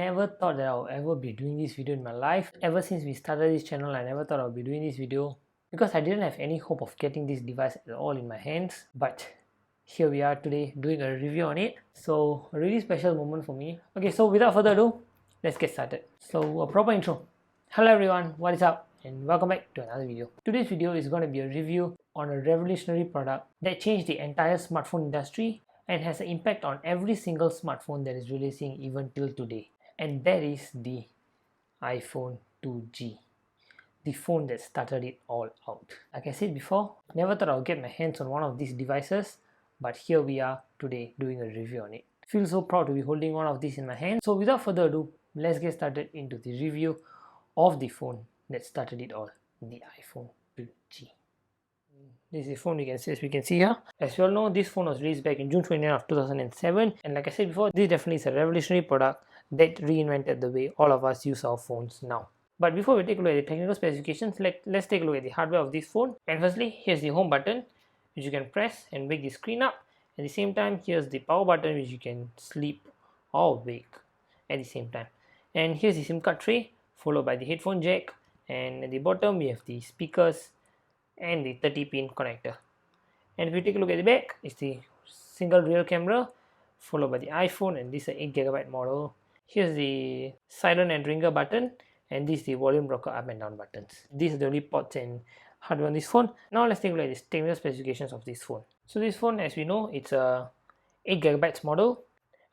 never thought that I would ever be doing this video in my life. Ever since we started this channel, I never thought I would be doing this video because I didn't have any hope of getting this device at all in my hands. But here we are today doing a review on it. So a really special moment for me. Okay, so without further ado, let's get started. So a proper intro. Hello everyone, what is up? And welcome back to another video. Today's video is going to be a review on a revolutionary product that changed the entire smartphone industry and has an impact on every single smartphone that is releasing even till today. And that is the iPhone 2G. The phone that started it all out. Like I said before, never thought I would get my hands on one of these devices, but here we are today doing a review on it. I feel so proud to be holding one of these in my hand. So without further ado, let's get started into the review of the phone that started it all, the iPhone 2G. This is the phone as we can see here. As you all know, this phone was released back in June 29 of 2007, and like I said before, this definitely is a revolutionary product that reinvented the way all of us use our phones now. But before we take a look at the technical specifications, let's take a look at the hardware of this phone. And firstly, here's the home button, which you can press and wake the screen up. At the same time, here's the power button, which you can sleep or wake at the same time. And here's the SIM card tray, followed by the headphone jack, and at the bottom we have the speakers and the 30-pin connector. And if you take a look at the back, it's the single rear camera followed by the iPhone, and this is an 8GB model. Here's the silent and ringer button, and this is the volume rocker up and down buttons. These are the only ports and hardware on this phone. Now let's take a look at the technical specifications of this phone. So this phone, as we know, it's a 8GB model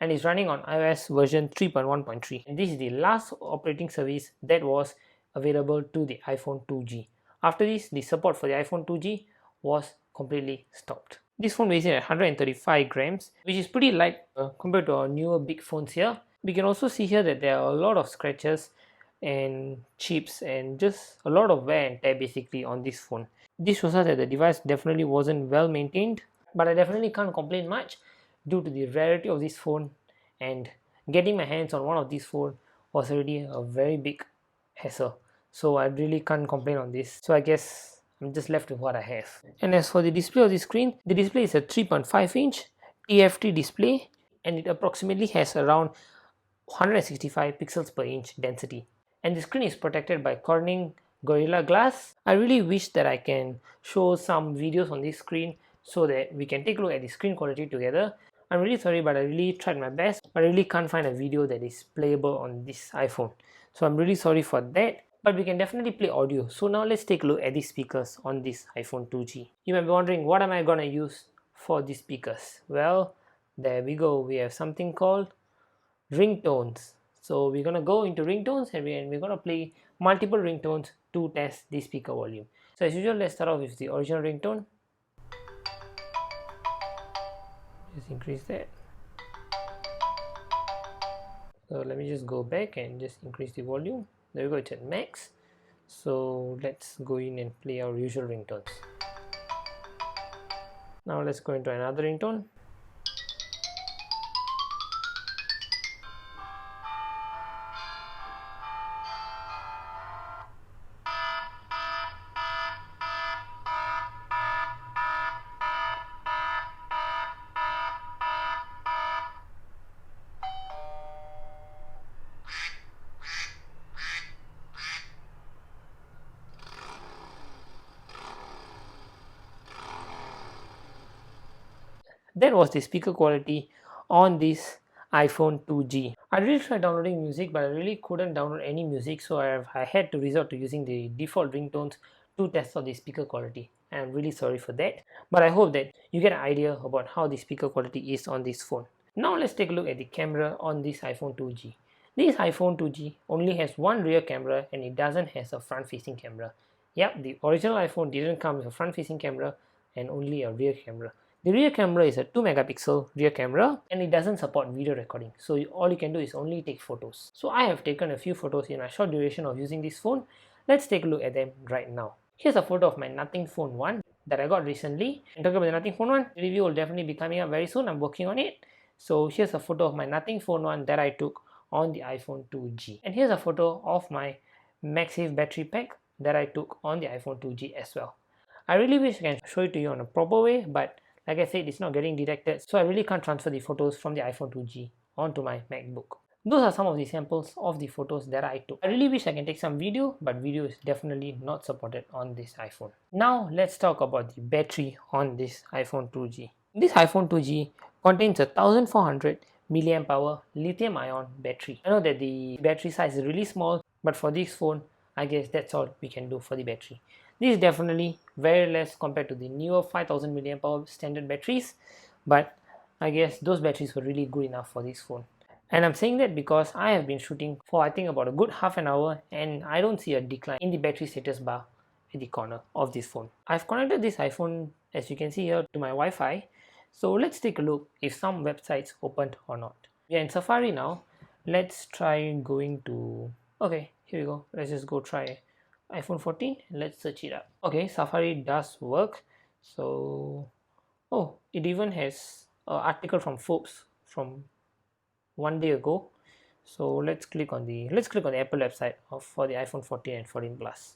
and is running on iOS version 3.1.3, and this is the last operating service that was available to the iPhone 2G. After this, the support for the iPhone 2G was completely stopped. This phone weighs in at 135 grams, which is pretty light compared to our newer big phones here. We can also see here that there are a lot of scratches and chips and just a lot of wear and tear basically on this phone. This shows us that the device definitely wasn't well maintained, but I definitely can't complain much due to the rarity of this phone, and getting my hands on one of these phones was already a very big hassle. So I really can't complain on this. So I guess I'm just left with what I have. And as for the display of the screen, the display is a 3.5-inch TFT display, and it approximately has around 165 pixels per inch density. And the screen is protected by Corning Gorilla Glass. I really wish that I can show some videos on this screen so that we can take a look at the screen quality together. I'm really sorry, but I really tried my best. I really can't find a video that is playable on this iPhone. So I'm really sorry for that. But we can definitely play audio. So now let's take a look at the speakers on this iPhone 2G. You might be wondering, what am I gonna use for these speakers? Well, there we go. We have something called ringtones. So we're gonna go into ringtones, and we're gonna play multiple ringtones to test the speaker volume. So as usual, let's start off with the original ringtone. Just increase that. So let me just go back and just increase the volume. There we go, it's at max. So let's go in and play our usual ringtones. Now let's go into another ringtone. That was the speaker quality on this iPhone 2G. I really tried downloading music, but I really couldn't download any music, so I had to resort to using the default ringtones to test out the speaker quality. And I'm really sorry for that, but I hope that you get an idea about how the speaker quality is on this phone. Now let's take a look at the camera on this iPhone 2G. This iPhone 2G only has one rear camera, and it doesn't have a front-facing camera. Yep, the original iPhone didn't come with a front-facing camera and only a rear camera. The rear camera is a 2-megapixel rear camera, and it doesn't support video recording, so all you can do is only take photos. So I have taken a few photos in my short duration of using this phone. Let's take a look at them right now. Here's a photo of my Nothing Phone 1 that I got recently. And talking about the Nothing Phone 1, the review will definitely be coming up very soon. I'm working on it. So here's a photo of my Nothing Phone 1 that I took on the iPhone 2G. And here's a photo of my MagSafe battery pack that I took on the iPhone 2G as well. I really wish I can show it to you on a proper way, but like I said, it's not getting detected, so I really can't transfer the photos from the iPhone 2G onto my MacBook. Those are some of the samples of the photos that I took. I really wish I can take some video, but video is definitely not supported on this iPhone. Now let's talk about the battery on this iPhone 2G. This iPhone 2G contains a 1400 milliamp hour lithium ion battery. I know that the battery size is really small, but for this phone, I guess that's all we can do for the battery. This is definitely very less compared to the newer 5000 milliamp hour standard batteries, but I guess those batteries were really good enough for this phone. And I'm saying that because I have been shooting for I think about a good half an hour and I don't see a decline in the battery status bar at the corner of this phone. I've connected this iPhone, as you can see here, to my Wi-Fi. So let's take a look if some websites opened or not. We are in Safari now. Let's try going to, okay, here we go. Let's just go try iPhone 14 and let's search it up. Okay, Safari does work. So, oh, it even has an article from Forbes from one day ago. So let's click on the Apple website for the iPhone 14 and 14 Plus,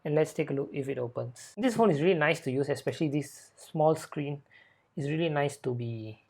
and let's take a look if it opens. This phone is really nice to use, especially this small screen. It's really nice to be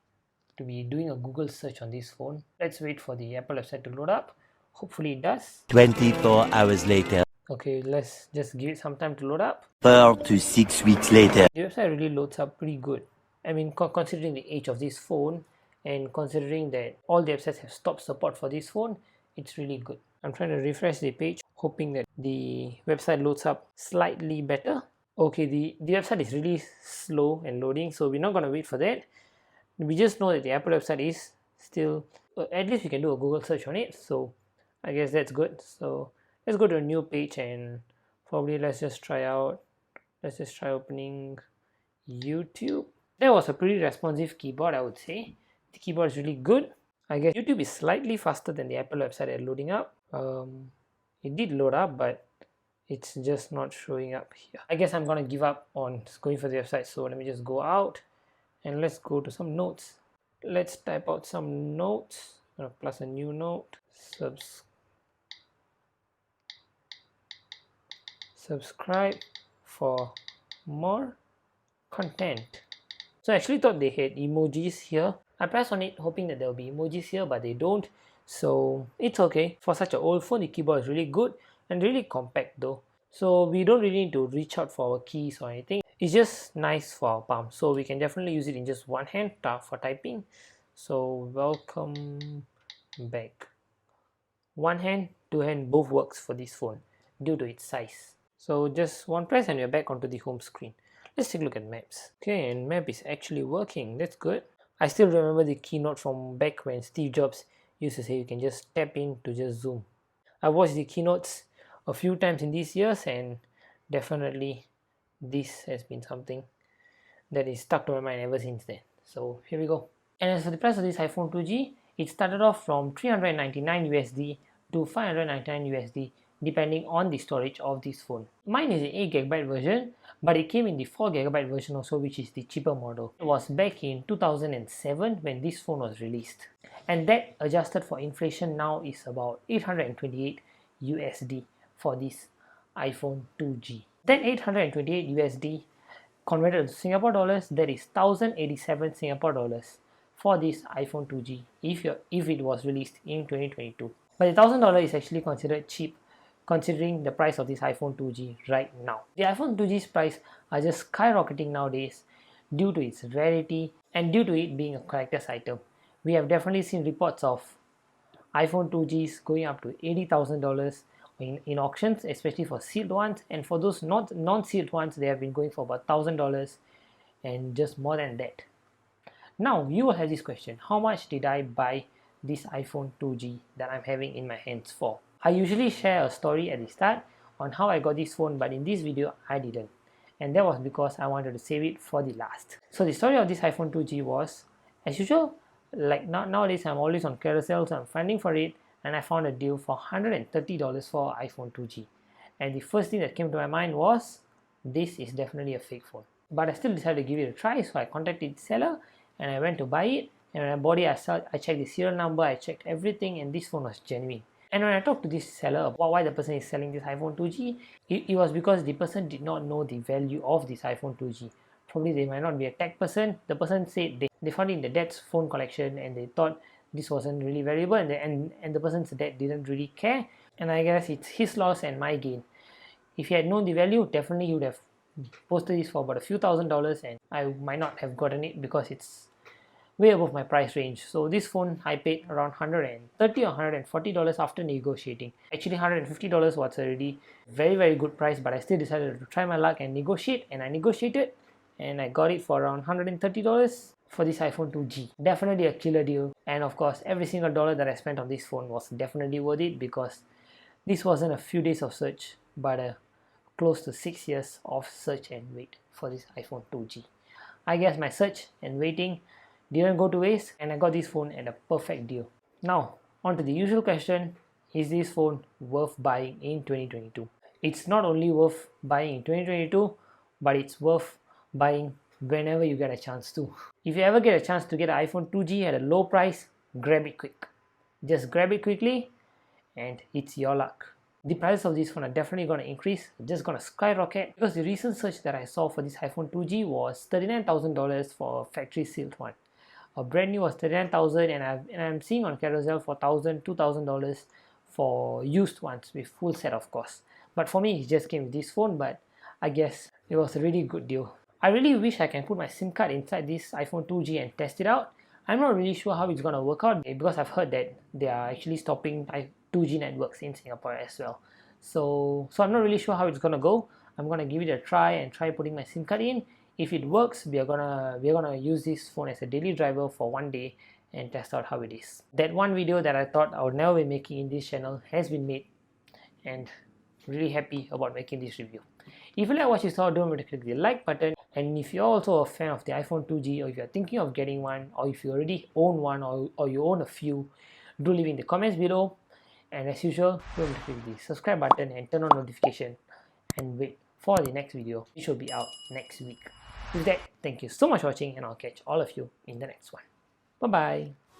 doing a Google search on this phone. Let's wait for the Apple website to load up. Hopefully it does. 24 hours later. Okay, let's just give it some time to load up. 4 to 6 weeks later. The website really loads up pretty good. I mean, considering the age of this phone and considering that all the websites have stopped support for this phone, it's really good. I'm trying to refresh the page, hoping that the website loads up slightly better. Okay, the website is really slow and loading, so we're not going to wait for that. We just know that the Apple website is still, at least we can do a Google search on it, so I guess that's good. So let's go to a new page and probably let's just try opening YouTube. That was a pretty responsive keyboard, I would say. The keyboard is really good. I guess YouTube is slightly faster than the Apple website at loading up. It did load up, but it's just not showing up here. I guess I'm gonna give up on going for the website, so let me just go out and let's go to some notes. Let's type out some notes, plus a new note. Subscribe for more content. So I actually thought they had emojis here. I pressed on it hoping that there will be emojis here, but they don't. So it's okay. For such an old phone, the keyboard is really good and really compact though. So we don't really need to reach out for our keys or anything. It's just nice for our palm. So we can definitely use it in just one hand for typing. So welcome back. One hand, two hand, both works for this phone due to its size. So just one press and you're back onto the home screen. Let's take a look at maps. Okay, and map is actually working. That's good. I still remember the keynote from back when Steve Jobs used to say you can just tap in to just zoom. I watched the keynotes a few times in these years and definitely this has been something that is stuck to my mind ever since then. So here we go. And as for the price of this iPhone 2G, it started off from 399 USD to 599 USD depending on the storage of this phone. Mine is the 8GB version, but it came in the 4GB version also, which is the cheaper model. It was back in 2007 when this phone was released. And that adjusted for inflation now is about 828 USD for this iPhone 2G. That 828 USD converted to Singapore dollars, that is 1087 Singapore dollars for this iPhone 2G if it was released in 2022. But the $1000 is actually considered cheap considering the price of this iPhone 2G right now. The iPhone 2G's price are just skyrocketing nowadays due to its rarity and due to it being a collector's item. We have definitely seen reports of iPhone 2Gs going up to $80,000 in auctions, especially for sealed ones, and for those non-sealed ones, they have been going for about $1,000 and just more than that. Now you will have this question: how much did I buy this iPhone 2G that I'm having in my hands for? I usually share a story at the start on how I got this phone, but in this video I didn't, and that was because I wanted to save it for the last. So the story of this iPhone 2G was, as usual, like nowadays I'm always on Carousel, so I'm finding for it, and I found a deal for $130 for iPhone 2G. And the first thing that came to my mind was, this is definitely a fake phone. But I still decided to give it a try, so I contacted the seller and I went to buy it. And when I bought it, I checked the serial number, I checked everything, and this phone was genuine. And when I talked to this seller about why the person is selling this iPhone 2G, it was because the person did not know the value of this iPhone 2G. Probably they might not be a tech person. The person said they found it in the dad's phone collection and they thought this wasn't really valuable, and the person's dad didn't really care, and I guess it's his loss and my gain. If he had known the value, definitely he would have posted this for about a few $1,000s, and I might not have gotten it because it's way above my price range. So this phone I paid around $130 or $140 after negotiating. Actually $150 was already very good price, but I still decided to try my luck and negotiate, and I negotiated and I got it for around $130 for this iPhone 2G. Definitely a killer deal, and of course every single dollar that I spent on this phone was definitely worth it, because this wasn't a few days of search, but close to 6 years of search and wait for this iPhone 2G. I guess my search and waiting didn't go to waste, and I got this phone at a perfect deal. Now, on to the usual question, is this phone worth buying in 2022? It's not only worth buying in 2022, but it's worth buying whenever you get a chance to. If you ever get a chance to get an iPhone 2G at a low price, grab it quick. Just grab it quickly and it's your luck. The prices of this phone are definitely going to increase, just going to skyrocket, because the recent search that I saw for this iPhone 2G was $39,000 for a factory sealed one. A brand new was $39,000, and I'm seeing on Carousel for $1,000, $2,000 for used ones with full set, of course. But for me, it just came with this phone, but I guess it was a really good deal. I really wish I can put my SIM card inside this iPhone 2G and test it out. I'm not really sure how it's going to work out, because I've heard that they are actually stopping 2G networks in Singapore as well. So I'm not really sure how it's going to go. I'm going to give it a try and try putting my SIM card in. If it works, we're gonna use this phone as a daily driver for one day and test out how it is. That one video that I thought I would never be making in this channel has been made, and really happy about making this review. If you like what you saw, don't forget to click the like button, and if you're also a fan of the iPhone 2G, or if you're thinking of getting one, or if you already own one, or you own a few, do leave in the comments below. And as usual, don't forget to click the subscribe button and turn on notification, and wait for the next video, which will be out next week. With that, thank you so much for watching, and I'll catch all of you in the next one. Bye bye.